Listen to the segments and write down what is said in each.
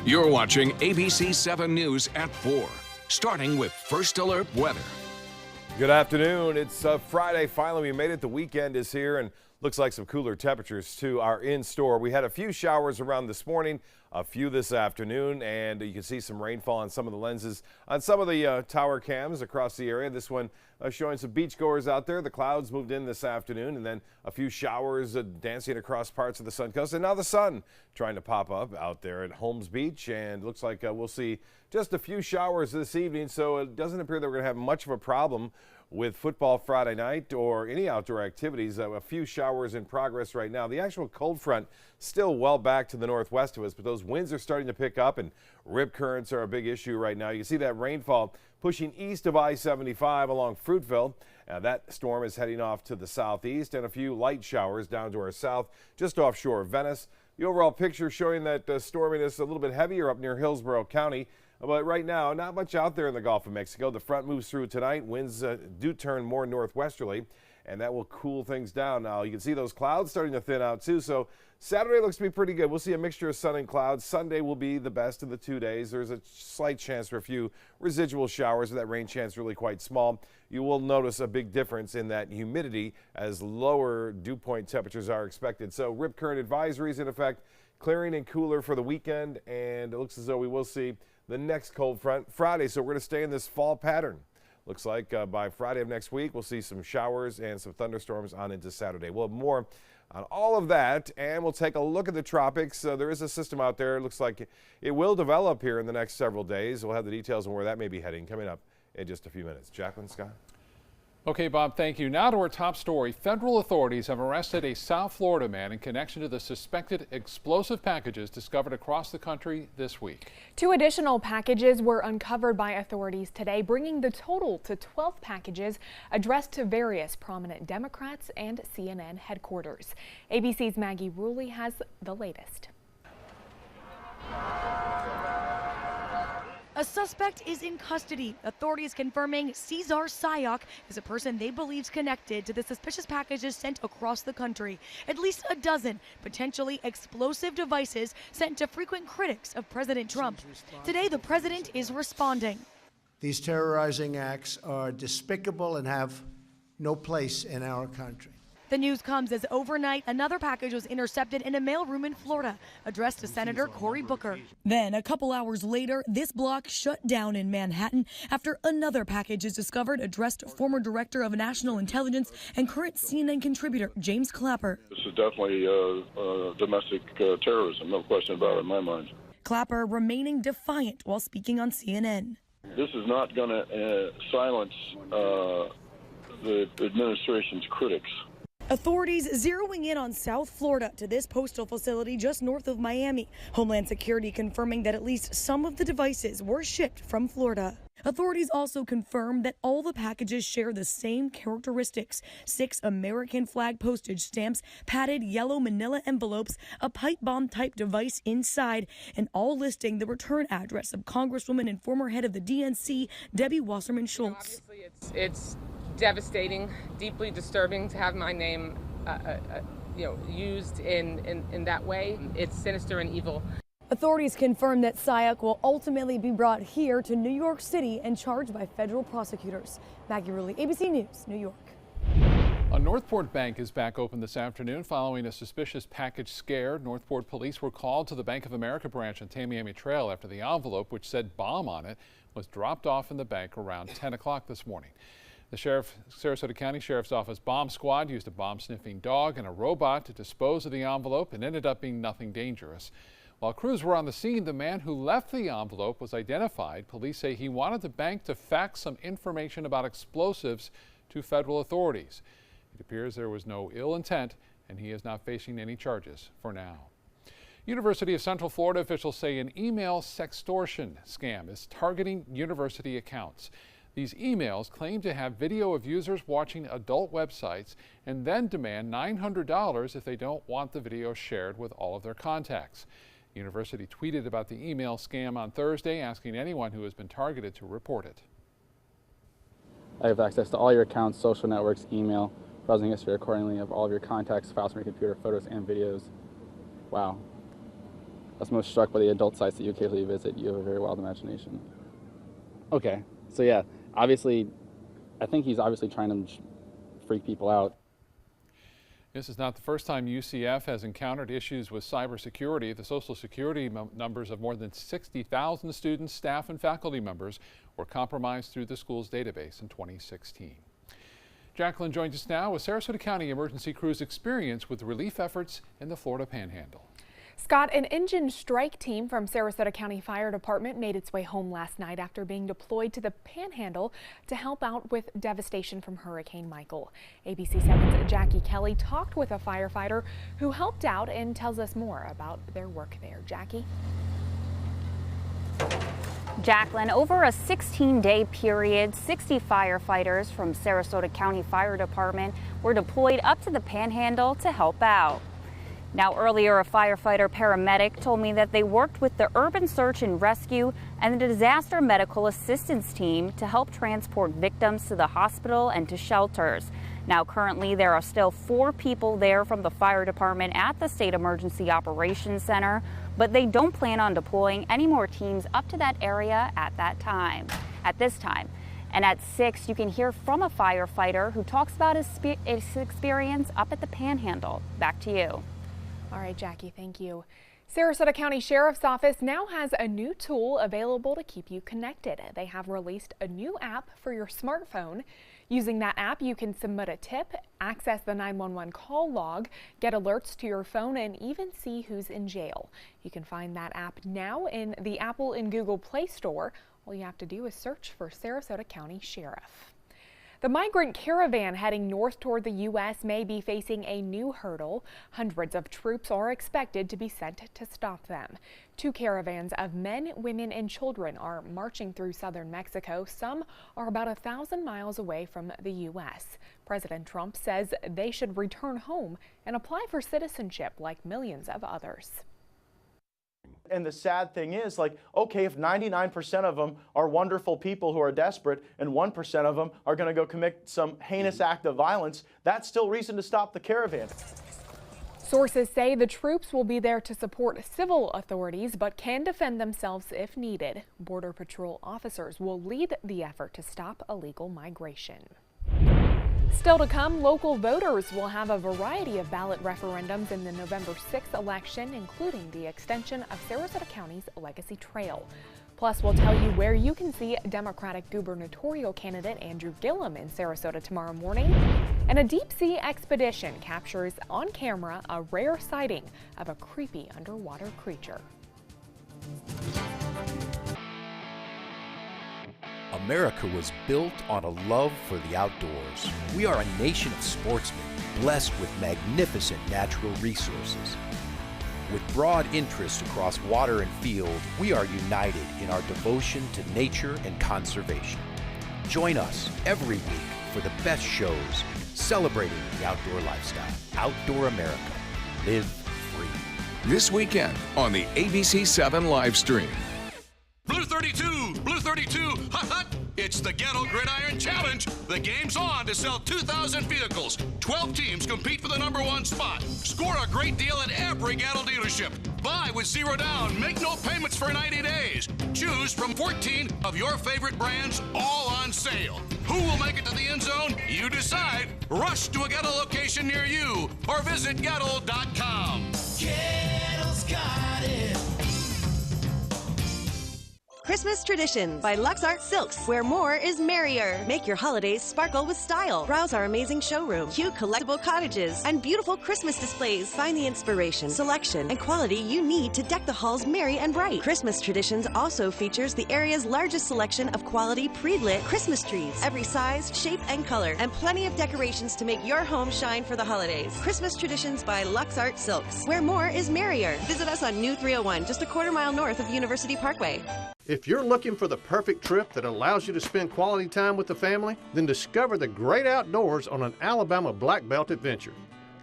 You're watching ABC 7 News at 4, starting with First Alert Weather. Good afternoon. It's Friday. Finally, we made it. The weekend is here, and looks like some cooler temperatures too are in store. We had a few showers around this morning, a few this afternoon, and you can see some rainfall on some of the lenses on some of the tower cams across the area. This one showing some beachgoers out there. The clouds moved in this afternoon, and then a few showers dancing across parts of the Sun Coast, and now the sun trying to pop up out there at Holmes Beach, and it looks like we'll see just a few showers this evening, so it doesn't appear that we're going to have much of a problem with football Friday night or any outdoor activities. A few showers in progress right now. The actual cold front still well back to the northwest of us, but those winds are starting to pick up, and rip currents are a big issue right now. You can see that rainfall pushing east of I-75 along Fruitville. That storm is heading off to the southeast, and a few light showers down to our south, just offshore Venice. The overall picture showing that storminess a little bit heavier up near Hillsborough County. But right now, not much out there in the Gulf of Mexico. The front moves through tonight. Winds do turn more northwesterly, and that will cool things down. Now, you can see those clouds starting to thin out, too. So Saturday looks to be pretty good. We'll see a mixture of sun and clouds. Sunday will be the best of the 2 days. There's a slight chance for a few residual showers, but that rain chance really quite small. You will notice a big difference in that humidity as lower dew point temperatures are expected. So rip current advisories in effect, clearing and cooler for the weekend, and it looks as though we will see the next cold front Friday. So we're going to stay in this fall pattern. Looks like by Friday of next week, we'll see some showers and some thunderstorms on into Saturday. We'll have more on all of that, and we'll take a look at the tropics. There is a system out there. It looks like it will develop here in the next several days. We'll have the details on where that may be heading coming up in just a few minutes. Jacqueline, Scott. Okay, Bob, thank you. Now to our top story. Federal authorities have arrested a South Florida man in connection to the suspected explosive packages discovered across the country this week. 2 additional packages were uncovered by authorities today, bringing the total to 12 packages addressed to various prominent Democrats and CNN headquarters. ABC's Maggie Rulli has the latest. A suspect is in custody. Authorities confirming Cesar Sayoc is a person they believe is connected to the suspicious packages sent across the country. At least a dozen potentially explosive devices sent to frequent critics of President Trump. Today, the president is responding. These terrorizing acts are despicable and have no place in our country. The news comes as overnight another package was intercepted in a mailroom in Florida, addressed to Senator Cory Booker. Then, a couple hours later, this block shut down in Manhattan after another package is discovered addressed to former Director of National Intelligence and current CNN contributor James Clapper. This is definitely domestic terrorism, no question about it in my mind. Clapper remaining defiant while speaking on CNN. This is not going to silence the administration's critics. Authorities zeroing in on South Florida to this postal facility just north of Miami. Homeland Security confirming that at least some of the devices were shipped from Florida. Authorities also confirmed that all the packages share the same characteristics: 6 American flag postage stamps, padded yellow manila envelopes, a pipe bomb type device inside, and all listing the return address of Congresswoman and former head of the DNC, Debbie Wasserman Schultz. Obviously, it's devastating, deeply disturbing to have my name used in that way. It's sinister and evil. Authorities confirm that Sayoc will ultimately be brought here to New York City and charged by federal prosecutors. Maggie Rulli, ABC News, New York. A Northport bank is back open this afternoon following a suspicious package scare. Northport police were called to the Bank of America branch on Tamiami Trail after the envelope, which said bomb on it, was dropped off in the bank around 10 o'clock this morning. The Sarasota County Sheriff's Office bomb squad used a bomb-sniffing dog and a robot to dispose of the envelope and ended up being nothing dangerous. While crews were on the scene, the man who left the envelope was identified. Police say he wanted the bank to fax some information about explosives to federal authorities. It appears there was no ill intent, and he is not facing any charges for now. University of Central Florida officials say an email sextortion scam is targeting university accounts. These emails claim to have video of users watching adult websites and then demand $900 if they don't want the video shared with all of their contacts. The university tweeted about the email scam on Thursday, asking anyone who has been targeted to report it. I have access to all your accounts, social networks, email, browsing history accordingly of all of your contacts, files from your computer, photos, and videos. Wow. was most struck by the adult sites that you occasionally visit. You have a very wild imagination. Okay, so yeah, obviously, I think he's obviously trying to freak people out. This is not the first time UCF has encountered issues with cybersecurity. The Social Security numbers of more than 60,000 students, staff, and faculty members were compromised through the school's database in 2016. Jacqueline joins us now with Sarasota County emergency crews' experience with relief efforts in the Florida Panhandle. Scott, an engine strike team from Sarasota County Fire Department made its way home last night after being deployed to the Panhandle to help out with devastation from Hurricane Michael. ABC 7's Jackie Kelly talked with a firefighter who helped out and tells us more about their work there. Jackie? Jacqueline, over a 16-day period, 60 firefighters from Sarasota County Fire Department were deployed up to the Panhandle to help out. Now, earlier, a firefighter paramedic told me that they worked with the Urban Search and Rescue and the Disaster Medical Assistance Team to help transport victims to the hospital and to shelters. Now, currently, there are still 4 people there from the fire department at the State Emergency Operations Center, but they don't plan on deploying any more teams up to that area at this time. And at 6, you can hear from a firefighter who talks about his experience up at the Panhandle. Back to you. All right, Jackie, thank you. Sarasota County Sheriff's Office now has a new tool available to keep you connected. They have released a new app for your smartphone. Using that app, you can submit a tip, access the 911 call log, get alerts to your phone, and even see who's in jail. You can find that app now in the Apple and Google Play Store. All you have to do is search for Sarasota County Sheriff. The migrant caravan heading north toward the U.S. may be facing a new hurdle. Hundreds of troops are expected to be sent to stop them. 2 caravans of men, women, and children are marching through southern Mexico. Some are about 1,000 miles away from the U.S. President Trump says they should return home and apply for citizenship like millions of others. And the sad thing is, like, okay, if 99% of them are wonderful people who are desperate and 1% of them are going to go commit some heinous act of violence, that's still reason to stop the caravan. Sources say the troops will be there to support civil authorities but can defend themselves if needed. Border Patrol officers will lead the effort to stop illegal migration. Still to come, local voters will have a variety of ballot referendums in the November 6th election, including the extension of Sarasota County's Legacy Trail. Plus, we'll tell you where you can see Democratic gubernatorial candidate Andrew Gillum in Sarasota tomorrow morning. And a deep-sea expedition captures on camera a rare sighting of a creepy underwater creature. America was built on a love for the outdoors. We are a nation of sportsmen, blessed with magnificent natural resources. With broad interests across water and field, we are united in our devotion to nature and conservation. Join us every week for the best shows celebrating the outdoor lifestyle. Outdoor America. Live free. This weekend on the ABC 7 live stream. Blue 32, Blue 32, hot, hot. It's the Gatto Gridiron Challenge. The game's on to sell 2,000 vehicles. 12 teams compete for the #1 spot. Score a great deal at every Gatto dealership. Buy with 0 down. Make no payments for 90 days. Choose from 14 of your favorite brands, all on sale. Who will make it to the end zone? You decide. Rush to a Gatto location near you or visit Gatto.com. Gattle's got it. Christmas Traditions by Lux Art Silks, where more is merrier. Make your holidays sparkle with style. Browse our amazing showroom, cute collectible cottages, and beautiful Christmas displays. Find the inspiration, selection, and quality you need to deck the halls merry and bright. Christmas Traditions also features the area's largest selection of quality pre-lit Christmas trees, every size, shape, and color, and plenty of decorations to make your home shine for the holidays. Christmas Traditions by Lux Art Silks, where more is merrier. Visit us on New 301, just a quarter-mile north of University Parkway. If you're looking for the perfect trip that allows you to spend quality time with the family, then discover the great outdoors on an Alabama Black Belt adventure.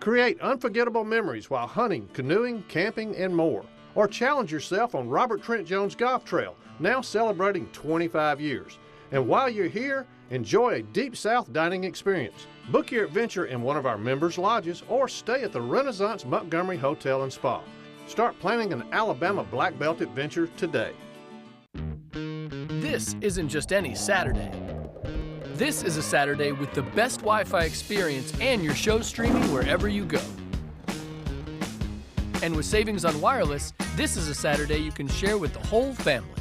Create unforgettable memories while hunting, canoeing, camping, and more. Or challenge yourself on Robert Trent Jones Golf Trail, now celebrating 25 years. And while you're here, enjoy a Deep South dining experience. Book your adventure in one of our members' lodges or stay at the Renaissance Montgomery Hotel and Spa. Start planning an Alabama Black Belt adventure today. This isn't just any Saturday. This is a Saturday with the best Wi-Fi experience and your show streaming wherever you go. And with savings on wireless, this is a Saturday you can share with the whole family.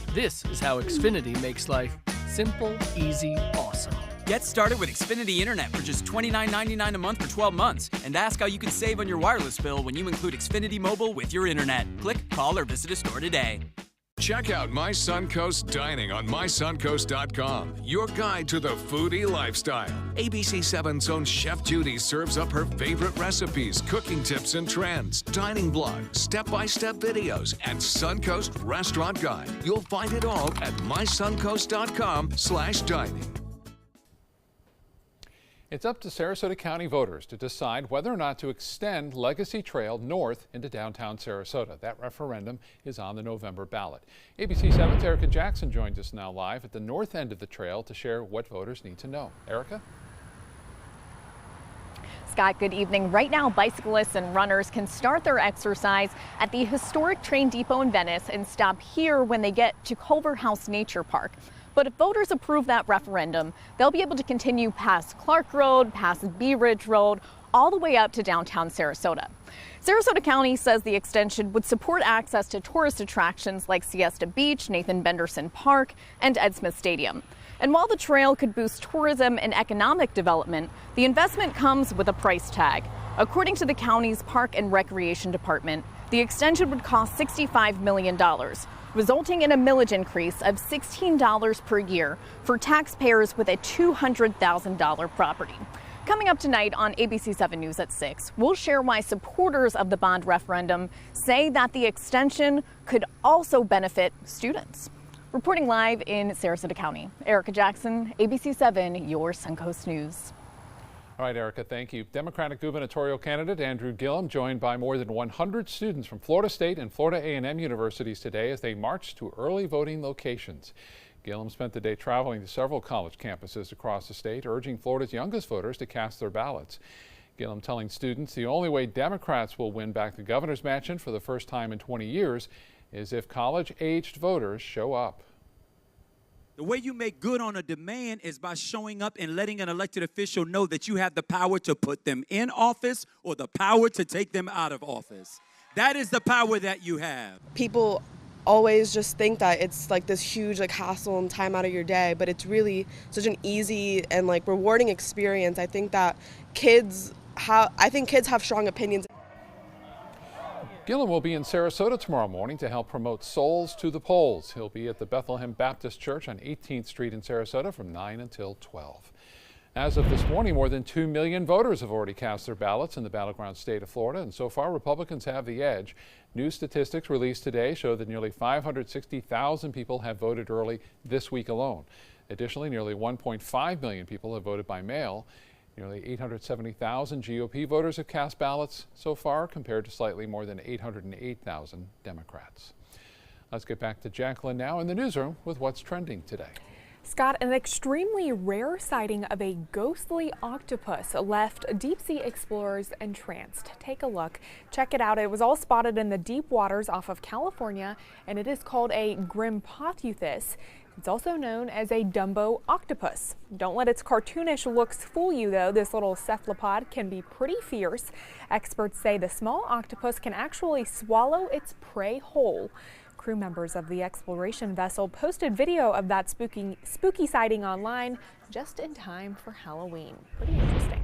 This is how Xfinity makes life simple, easy, awesome. Get started with Xfinity Internet for just $29.99 a month for 12 months and ask how you can save on your wireless bill when you include Xfinity Mobile with your internet. Click, call, or visit a store today. Check out My Suncoast Dining on mysuncoast.com, your guide to the foodie lifestyle. ABC 7's own Chef Judy serves up her favorite recipes, cooking tips and trends, dining blogs, step-by-step videos, and Suncoast Restaurant Guide. You'll find it all at mysuncoast.com/dining. It's up to Sarasota County voters to decide whether or not to extend Legacy Trail north into downtown Sarasota. That referendum is on the November ballot. ABC 7's Erica Jackson joins us now live at the north end of the trail to share what voters need to know. Erica? Scott, good evening. Right now, bicyclists and runners can start their exercise at the historic train depot in Venice and stop here when they get to Culver House Nature Park. But if voters approve that referendum, they'll be able to continue past Clark Road, past Bee Ridge Road, all the way up to downtown Sarasota. Sarasota County says the extension would support access to tourist attractions like Siesta Beach, Nathan Benderson Park, and Ed Smith Stadium. And while the trail could boost tourism and economic development, the investment comes with a price tag. According to the county's Park and Recreation Department, the extension would cost $65 million, resulting in a millage increase of $16 per year for taxpayers with a $200,000 property. Coming up tonight on ABC 7 News at 6, we'll share why supporters of the bond referendum say that the extension could also benefit students. Reporting live in Sarasota County, Erica Jackson, ABC 7, your Suncoast News. All right, Erica, thank you. Democratic gubernatorial candidate Andrew Gillum joined by more than 100 students from Florida State and Florida A&M universities today as they marched to early voting locations. Gillum spent the day traveling to several college campuses across the state, urging Florida's youngest voters to cast their ballots. Gillum telling students the only way Democrats will win back the governor's mansion for the first time in 20 years is if college-aged voters show up. The way you make good on a demand is by showing up and letting an elected official know that you have the power to put them in office or the power to take them out of office. That is the power that you have. People always just think that it's like this huge hassle and time out of your day, but it's really such an easy and rewarding experience. I think that kids have strong opinions. Gillum will be in Sarasota tomorrow morning to help promote Souls to the Polls. He'll be at the Bethlehem Baptist Church on 18th Street in Sarasota from 9 until 12. As of this morning, more than 2 million voters have already cast their ballots in the battleground state of Florida, and so far Republicans have the edge. New statistics released today show that nearly 560,000 people have voted early this week alone. Additionally, nearly 1.5 million people have voted by mail. Nearly 870,000 GOP voters have cast ballots so far, compared to slightly more than 808,000 Democrats. Let's get back to Jacqueline now in the newsroom with what's trending today. Scott, an extremely rare sighting of a ghostly octopus left deep-sea explorers entranced. Take a look. Check it out. It was all spotted in the deep waters off of California, and it is called a Grimpoteuthis. It's also known as a Dumbo octopus. Don't let its cartoonish looks fool you, though. This little cephalopod can be pretty fierce. Experts say the small octopus can actually swallow its prey whole. Crew members of the exploration vessel posted video of that spooky sighting online just in time for Halloween. Pretty interesting.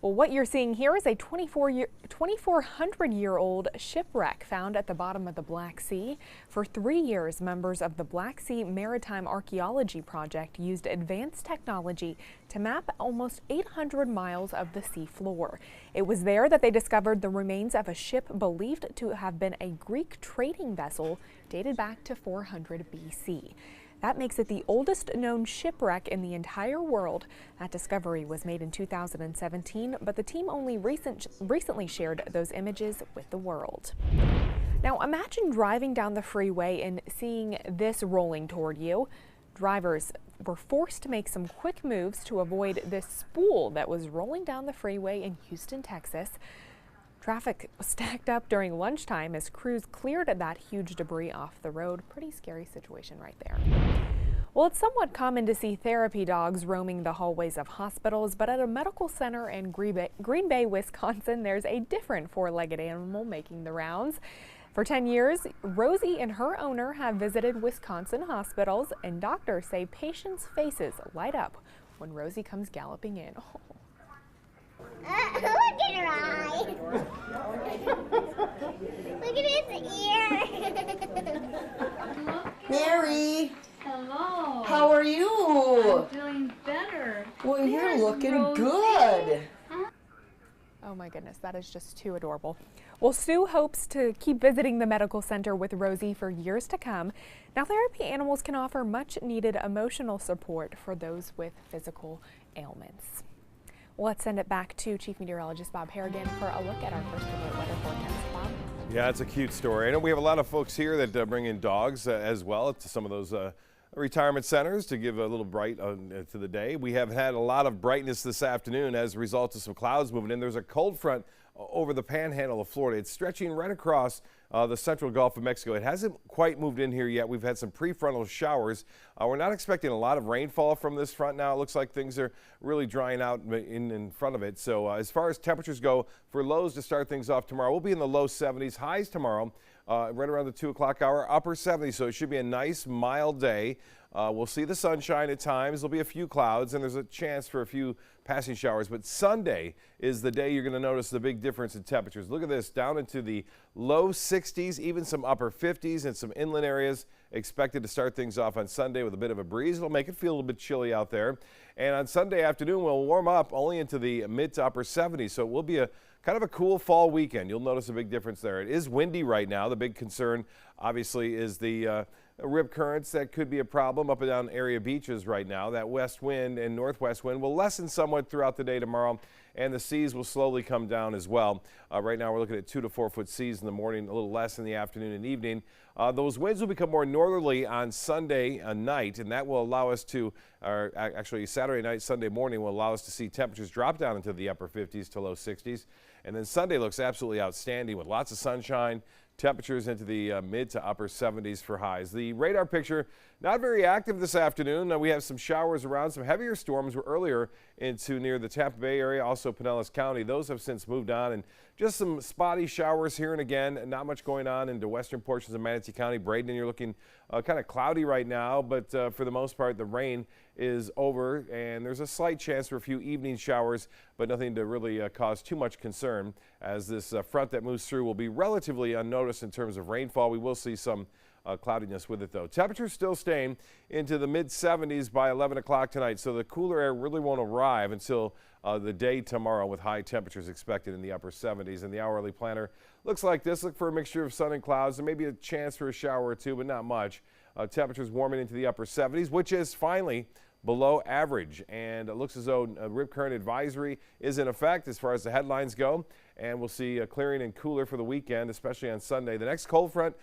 Well, what you're seeing here is a 2,400-year-old shipwreck found at the bottom of the Black Sea. For 3 years, members of the Black Sea Maritime Archaeology Project used advanced technology to map almost 800 miles of the sea floor. It was there that they discovered the remains of a ship believed to have been a Greek trading vessel dated back to 400 BC. That makes it the oldest known shipwreck in the entire world. That discovery was made in 2017, but the team only recently shared those images with the world. Now imagine driving down the freeway and seeing this rolling toward you. Drivers were forced to make some quick moves to avoid this spool that was rolling down the freeway in Houston, Texas. Traffic was stacked up during lunchtime as crews cleared that huge debris off the road. Pretty scary situation right there. Well, it's somewhat common to see therapy dogs roaming the hallways of hospitals, but at a medical center in Green Bay, Wisconsin, there's a different four-legged animal making the rounds. For 10 years, Rosie and her owner have visited Wisconsin hospitals, and doctors say patients' faces light up when Rosie comes galloping in. Oh. Look at her eye. Look at its ear. Mary. Hello. How are you? I'm doing better. Well, you're There's looking Rosie. good. Oh my goodness, that is just too adorable. Well, Sue hopes to keep visiting the medical center with Rosie for years to come. Now, therapy animals can offer much needed emotional support for those with physical ailments. Let's send it back to Chief Meteorologist Bob Harrigan for a look at our first alert weather forecast. Bob? Yeah, it's a cute story. I know we have a lot of folks here that bring in dogs as well to some of those retirement centers to give a little bright to the day. We have had a lot of brightness this afternoon as a result of some clouds moving in. There's a cold front over the panhandle of Florida. It's stretching right across the central Gulf of Mexico. It hasn't quite moved in here yet. We've had some prefrontal showers. We're not expecting a lot of rainfall from this front now. It looks like things are really drying out in front of it. So as far as temperatures go, for lows to start things off tomorrow, we'll be in the low 70s. Highs tomorrow, right around the 2 o'clock hour, upper 70s. So it should be a nice, mild day. We'll see the sunshine at times. There'll be a few clouds, and there's a chance for a few passing showers. But Sunday is the day you're going to notice the big difference in temperatures. Look at this, down into the low 60s, even some upper 50s, and some inland areas expected to start things off on Sunday with a bit of a breeze. It'll make it feel a little bit chilly out there. And on Sunday afternoon, we'll warm up only into the mid to upper 70s. So it will be a kind of a cool fall weekend. You'll notice a big difference there. It is windy right now. The big concern, obviously, is the rip currents. That could be a problem up and down area beaches right now. That west wind and northwest wind will lessen somewhat throughout the day tomorrow, and the seas will slowly come down as well. Right now we're looking at 2 to 4 foot seas in the morning, a little less in the afternoon and evening. Those winds will become more northerly on Sunday night, and that will allow us to, actually Saturday night, Sunday morning will allow us to see temperatures drop down into the upper 50s to low 60s. And then Sunday looks absolutely outstanding with lots of sunshine. Temperatures into the mid to upper 70s for highs. The radar picture not very active this afternoon. We have some showers around. Some heavier storms were earlier into near the Tampa Bay area, also Pinellas County. Those have since moved on, and just some spotty showers here and again. Not much going on into western portions of Manatee County. Braden, you're looking kind of cloudy right now, but for the most part, the rain is over, and there's a slight chance for a few evening showers, but nothing to really cause too much concern, as this front that moves through will be relatively unnoticed in terms of rainfall. We will see some cloudiness with it, though. Temperatures still staying into the mid-70s by 11 o'clock tonight, so the cooler air really won't arrive until the day tomorrow, with high temperatures expected in the upper 70s. And the hourly planner looks like this. Look for a mixture of sun and clouds, and maybe a chance for a shower or two, but not much. Temperatures warming into the upper 70s, which is finally below average, and it looks as though a rip current advisory is in effect as far as the headlines go, and we'll see a clearing and cooler for the weekend, especially on Sunday. The next cold front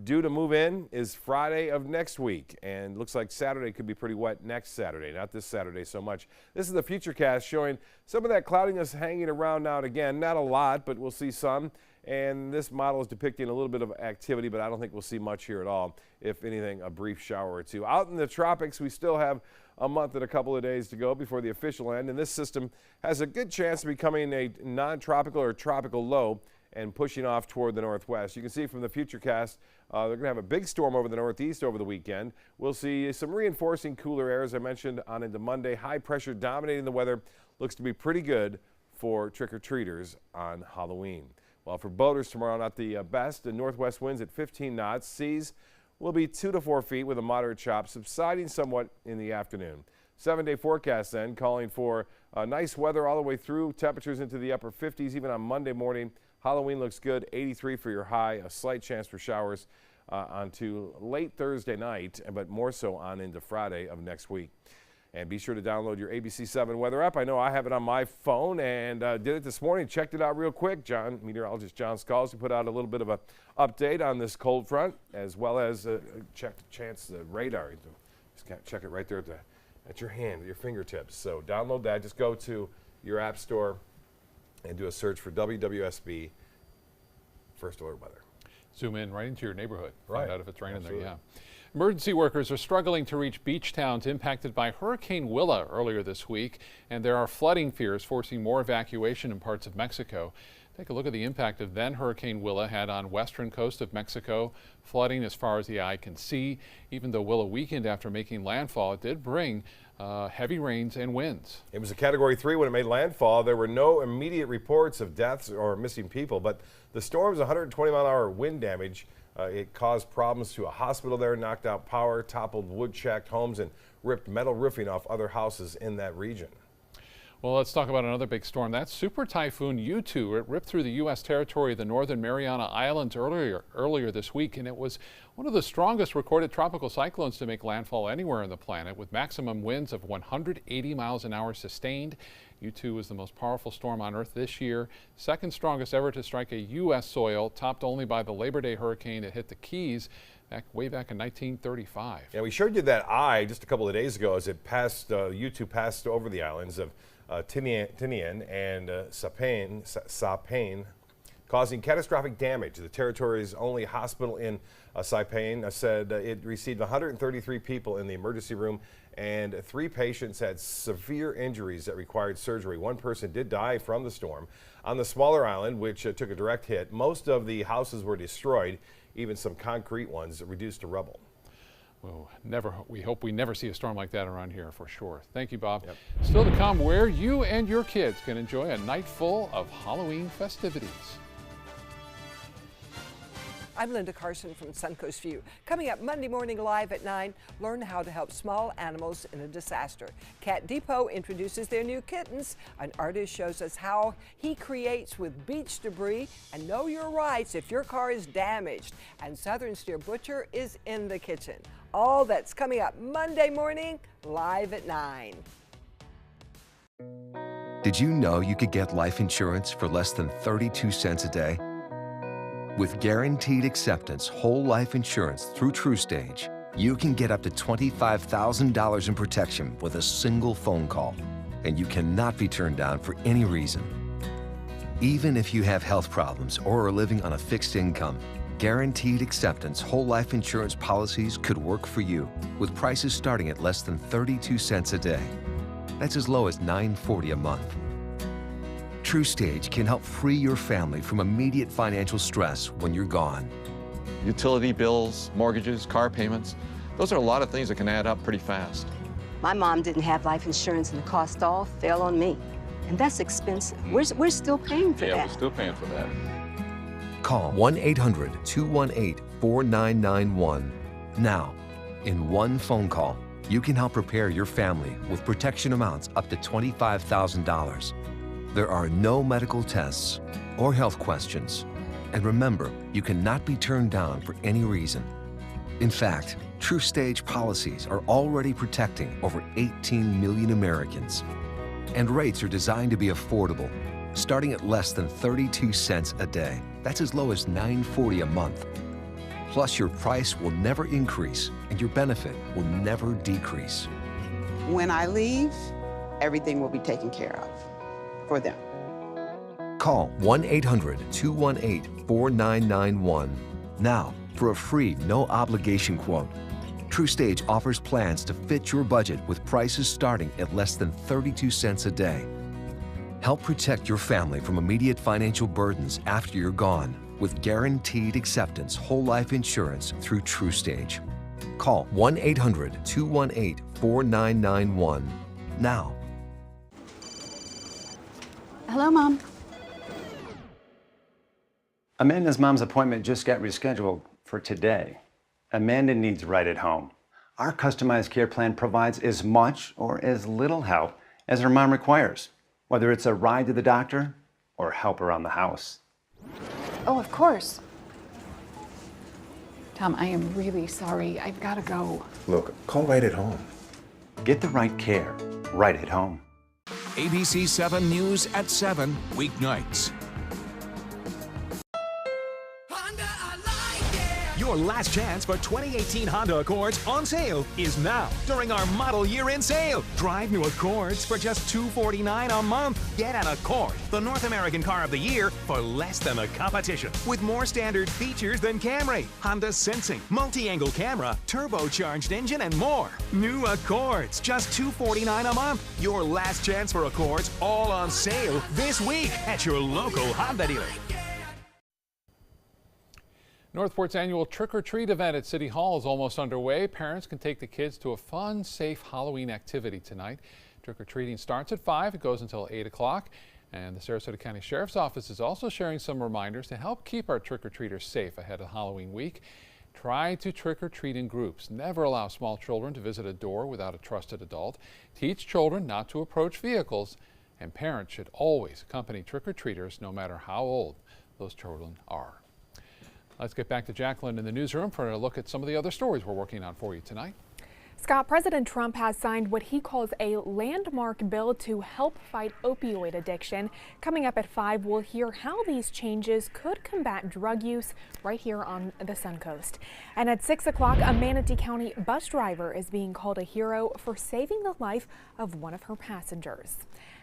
due to move in is Friday of next week, and looks like Saturday could be pretty wet next Saturday, not this Saturday so much. This is the Futurecast showing some of that cloudiness hanging around now and again. Not a lot, but we'll see some. And this model is depicting a little bit of activity, but I don't think we'll see much here at all. If anything, a brief shower or two. Out in the tropics, we still have a month and a couple of days to go before the official end, and this system has a good chance of becoming a non-tropical or tropical low and pushing off toward the northwest. You can see from the Futurecast, they're going to have a big storm over the northeast over the weekend. We'll see some reinforcing cooler air, as I mentioned, on into Monday. High pressure dominating the weather. Looks to be pretty good for trick-or-treaters on Halloween. Well, for boaters tomorrow, not the best. The northwest winds at 15 knots. Seas will be 2 to 4 feet with a moderate chop, subsiding somewhat in the afternoon. 7-day forecast then calling for nice weather all the way through. Temperatures into the upper 50s even on Monday morning. Halloween looks good. 83 for your high. A slight chance for showers onto late Thursday night, but more so on into Friday of next week. And be sure to download your ABC7 weather app. I know I have it on my phone and did it this morning. Checked it out real quick. Meteorologist John Scalzi put out a little bit of an update on this cold front, as well as checked the radar. Just check it right there at your hand, at your fingertips. So download that. Just go to your app store and do a search for WWSB First Alert weather. Zoom in right into your neighborhood. Right. Find out if it's raining Absolutely. there. Yeah. Emergency workers are struggling to reach beach towns impacted by Hurricane Willa earlier this week, and there are flooding fears forcing more evacuation in parts of Mexico. Take a look at the impact of then Hurricane Willa had on western coast of Mexico, flooding as far as the eye can see. Even though Willa weakened after making landfall, it did bring heavy rains and winds. It was a Category 3 when it made landfall. There were no immediate reports of deaths or missing people, but the storm's 120-mile-an-hour wind damage. It caused problems to a hospital there, knocked out power, toppled wood-shacked homes, and ripped metal roofing off other houses in that region. Well, let's talk about another big storm. That's Super Typhoon U2. It ripped through the U.S. territory of the Northern Mariana Islands earlier this week, and it was one of the strongest recorded tropical cyclones to make landfall anywhere on the planet, with maximum winds of 180 miles an hour sustained. U2 was the most powerful storm on Earth this year, second strongest ever to strike a U.S. soil, topped only by the Labor Day hurricane that hit the Keys way back in 1935. Yeah, we showed you that eye just a couple of days ago as it passed. U2 passed over the islands of Tinian and Saipan, causing catastrophic damage. The territory's only hospital in Saipan said it received 133 people in the emergency room, and 3 patients had severe injuries that required surgery. 1 person did die from the storm. On the smaller island, which took a direct hit, most of the houses were destroyed, even some concrete ones reduced to rubble. Well, we hope we never see a storm like that around here for sure. Thank you, Bob. Yep. Still to come, where you and your kids can enjoy a night full of Halloween festivities. I'm Linda Carson from Suncoast View. Coming up Monday morning live at 9, learn how to help small animals in a disaster. Cat Depot introduces their new kittens. An artist shows us how he creates with beach debris. And know your rights if your car is damaged. And Southern Steer Butcher is in the kitchen. All that's coming up Monday morning live at 9. Did you know you could get life insurance for less than 32 cents a day? With Guaranteed Acceptance whole life insurance through TruStage, you can get up to $25,000 in protection with a single phone call, and you cannot be turned down for any reason. Even if you have health problems or are living on a fixed income, Guaranteed Acceptance whole life insurance policies could work for you, with prices starting at less than 32 cents a day. That's as low as $9.40 a month. TruStage can help free your family from immediate financial stress when you're gone. Utility bills, mortgages, car payments, those are a lot of things that can add up pretty fast. My mom didn't have life insurance and the cost all fell on me. And that's expensive. We're still paying for that. Yeah, we're still paying for that. Call 1-800-218-4991 now. In one phone call, you can help prepare your family with protection amounts up to $25,000. There are no medical tests or health questions. And remember, you cannot be turned down for any reason. In fact, TruStage policies are already protecting over 18 million Americans. And rates are designed to be affordable, starting at less than 32 cents a day. That's as low as $9.40 a month. Plus, your price will never increase and your benefit will never decrease. When I leave, everything will be taken care of for them. Call 1-800-218-4991 now for a free, no-obligation quote. TruStage offers plans to fit your budget with prices starting at less than 32 cents a day. Help protect your family from immediate financial burdens after you're gone with Guaranteed Acceptance whole life insurance through TruStage. Call 1-800-218-4991 now. Hello, Mom. Amanda's mom's appointment just got rescheduled for today. Amanda needs Right at Home. Our customized care plan provides as much or as little help as her mom requires, whether it's a ride to the doctor or help around the house. Oh, of course. Tom, I am really sorry. I've got to go. Look, call Right at Home. Get the right care right at home. ABC 7 News at 7 weeknights. Your last chance for 2018 Honda Accords on sale is now during our model year-end sale. Drive new Accords for just $249 a month. Get an Accord, the North American car of the year, for less than the competition. With more standard features than Camry, Honda Sensing, multi-angle camera, turbocharged engine, and more. New Accords, just $249 a month. Your last chance for Accords, all on sale this week at your local Honda dealer. Northport's annual trick-or-treat event at City Hall is almost underway. Parents can take the kids to a fun, safe Halloween activity tonight. Trick-or-treating starts at 5. It goes until 8 o'clock. And the Sarasota County Sheriff's Office is also sharing some reminders to help keep our trick-or-treaters safe ahead of Halloween week. Try to trick-or-treat in groups. Never allow small children to visit a door without a trusted adult. Teach children not to approach vehicles. And parents should always accompany trick-or-treaters no matter how old those children are. Let's get back to Jacqueline in the newsroom for a look at some of the other stories we're working on for you tonight. Scott, President Trump has signed what he calls a landmark bill to help fight opioid addiction. Coming up at 5, we'll hear how these changes could combat drug use right here on the Suncoast. And at 6 o'clock, a Manatee County bus driver is being called a hero for saving the life of one of her passengers.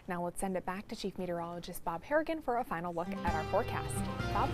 Now let's send it back to Chief Meteorologist Bob Harrigan for a final look at our forecast. Bob?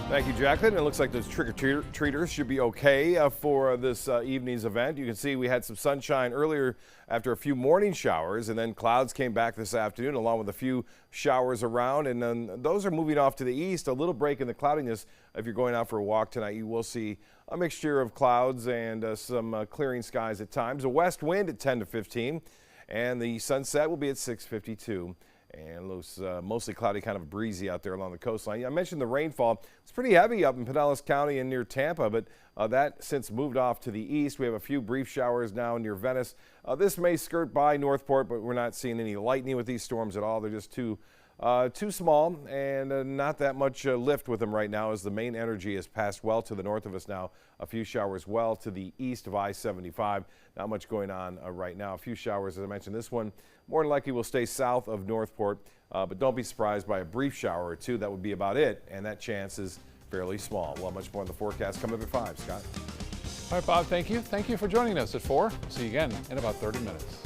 Thank you, Jacqueline. It looks like those trick-or-treaters should be okay for this evening's event. You can see we had some sunshine earlier after a few morning showers, and then clouds came back this afternoon along with a few showers around, and then those are moving off to the east. A little break in the cloudiness. If you're going out for a walk tonight, you will see a mixture of clouds and some clearing skies at times. A west wind at 10 to 15. And the sunset will be at 6:52, and looks mostly cloudy, kind of breezy out there along the coastline. I mentioned the rainfall. It's pretty heavy up in Pinellas County and near Tampa, but that since moved off to the east. We have a few brief showers now near Venice. This may skirt by Northport, but we're not seeing any lightning with these storms at all. They're just too small and not that much lift with them right now, as the main energy has passed well to the north of us now. A few showers well to the east of I-75. Not much going on right now. A few showers, as I mentioned. This one more than likely will stay south of Northport, but don't be surprised by a brief shower or two. That would be about it, and that chance is fairly small. Well, much more in the forecast coming up at 5. Scott? All right, Bob, thank you. Thank you for joining us at 4. See you again in about 30 minutes.